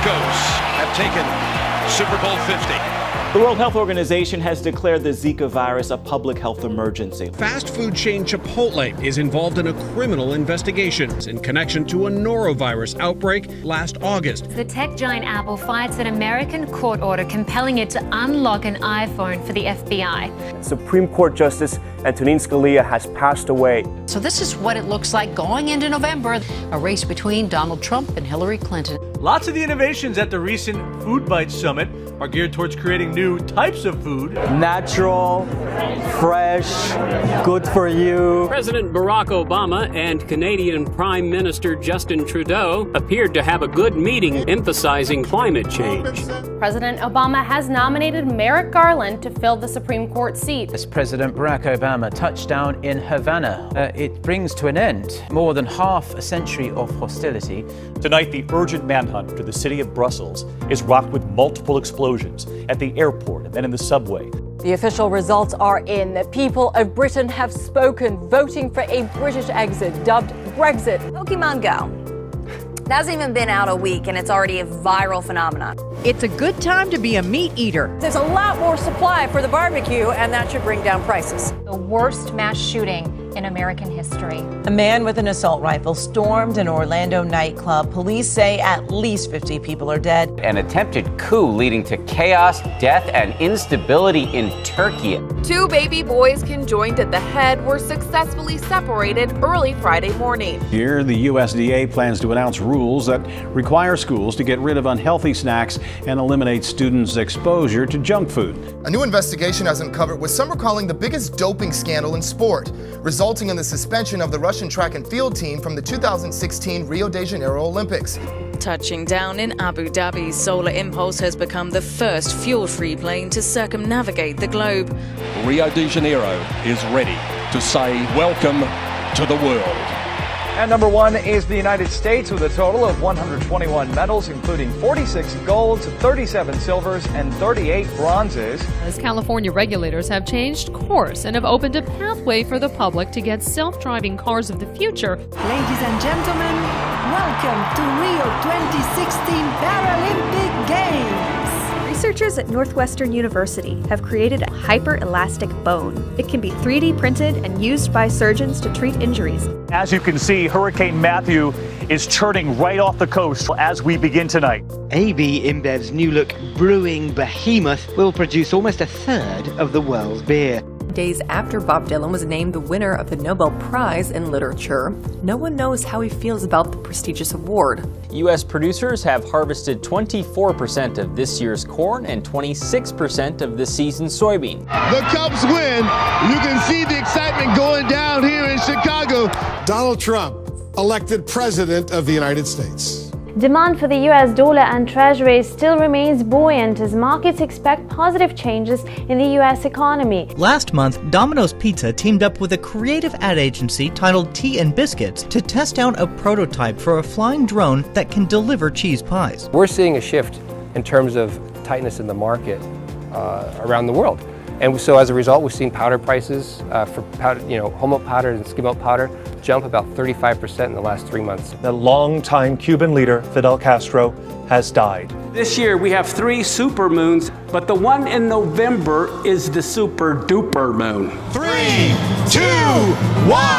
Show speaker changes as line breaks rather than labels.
Broncos have taken Super Bowl 50.
The World Health Organization has declared the Zika virus a public health emergency.
Fast food chain Chipotle is involved in a criminal investigation in connection to a norovirus outbreak last August.
The tech giant Apple fights an American court order compelling it to unlock an iPhone for the FBI.
Supreme Court Justice Antonin Scalia has passed away.
So this is what it looks like going into November, a race between Donald Trump and Hillary Clinton.
Lots of the innovations at the recent Food Bites Summit are geared towards creating new types of food.
Natural, fresh, good for you.
President Barack Obama and Canadian Prime Minister Justin Trudeau appeared to have a good meeting emphasizing climate change.
President Obama has nominated Merrick Garland to fill the Supreme Court seat.
As President Barack Obama touched down in Havana, it brings to an end more than half a century of hostility.
Tonight, the urgent manhunt to the city of Brussels is rocked with multiple explosions at the airport and then in the subway.
The official results are in. The people of Britain have spoken, voting for a British exit, dubbed Brexit.
Pokemon Go. It hasn't even been out a week and it's already a viral phenomenon.
It's a good time to be a meat eater.
There's a lot more supply for the barbecue, and that should bring down prices.
The worst mass shooting in American history.
A man with an assault rifle stormed an Orlando nightclub. Police say at least 50 people are dead.
An attempted coup leading to chaos, death, and instability in Turkey.
2 baby boys conjoined at the head were successfully separated early Friday morning.
Here, the USDA plans to announce rules that require schools to get rid of unhealthy snacks and eliminate students' exposure to junk food.
A new investigation has uncovered what some are calling the biggest doping scandal in sport, resulting in the suspension of the Russian track and field team from the 2016 Rio de Janeiro Olympics.
Touching down in Abu Dhabi, Solar Impulse has become the first fuel-free plane to circumnavigate the globe.
Rio de Janeiro is ready to say welcome to the world.
And number 1 is the United States with a total of 121 medals, including 46 golds, 37 silvers, and 38 bronzes.
As California regulators have changed course and have opened a pathway for the public to get self-driving cars of the future.
Ladies and gentlemen, welcome to Rio 2016 Paralympic Games.
Researchers at Northwestern University have created a hyper-elastic bone. It can be 3D printed and used by surgeons to treat injuries.
As you can see, Hurricane Matthew is churning right off the coast as we begin tonight.
AB InBev's new look brewing behemoth will produce almost a third of the world's beer.
Days after Bob Dylan was named the winner of the Nobel Prize in Literature, no one knows how he feels about the prestigious award.
U.S. producers have harvested 24% of this year's corn and 26% of this season's soybean.
The Cubs win. You can see the excitement going down here in Chicago.
Donald Trump, elected president of the United States.
Demand for the US dollar and Treasury still remains buoyant as markets expect positive changes in the US economy.
Last month, Domino's Pizza teamed up with a creative ad agency titled Tea and Biscuits to test out a prototype for a flying drone that can deliver cheese pies.
We're seeing a shift in terms of tightness in the market around the world. And so as a result, we've seen powder prices for powder, whole milk powder and skim milk powder jump about 35% in the last 3 months.
The longtime Cuban leader, Fidel Castro, has died.
This year we have 3 supermoons, but the one in November is the super duper moon.
3, 2, 1.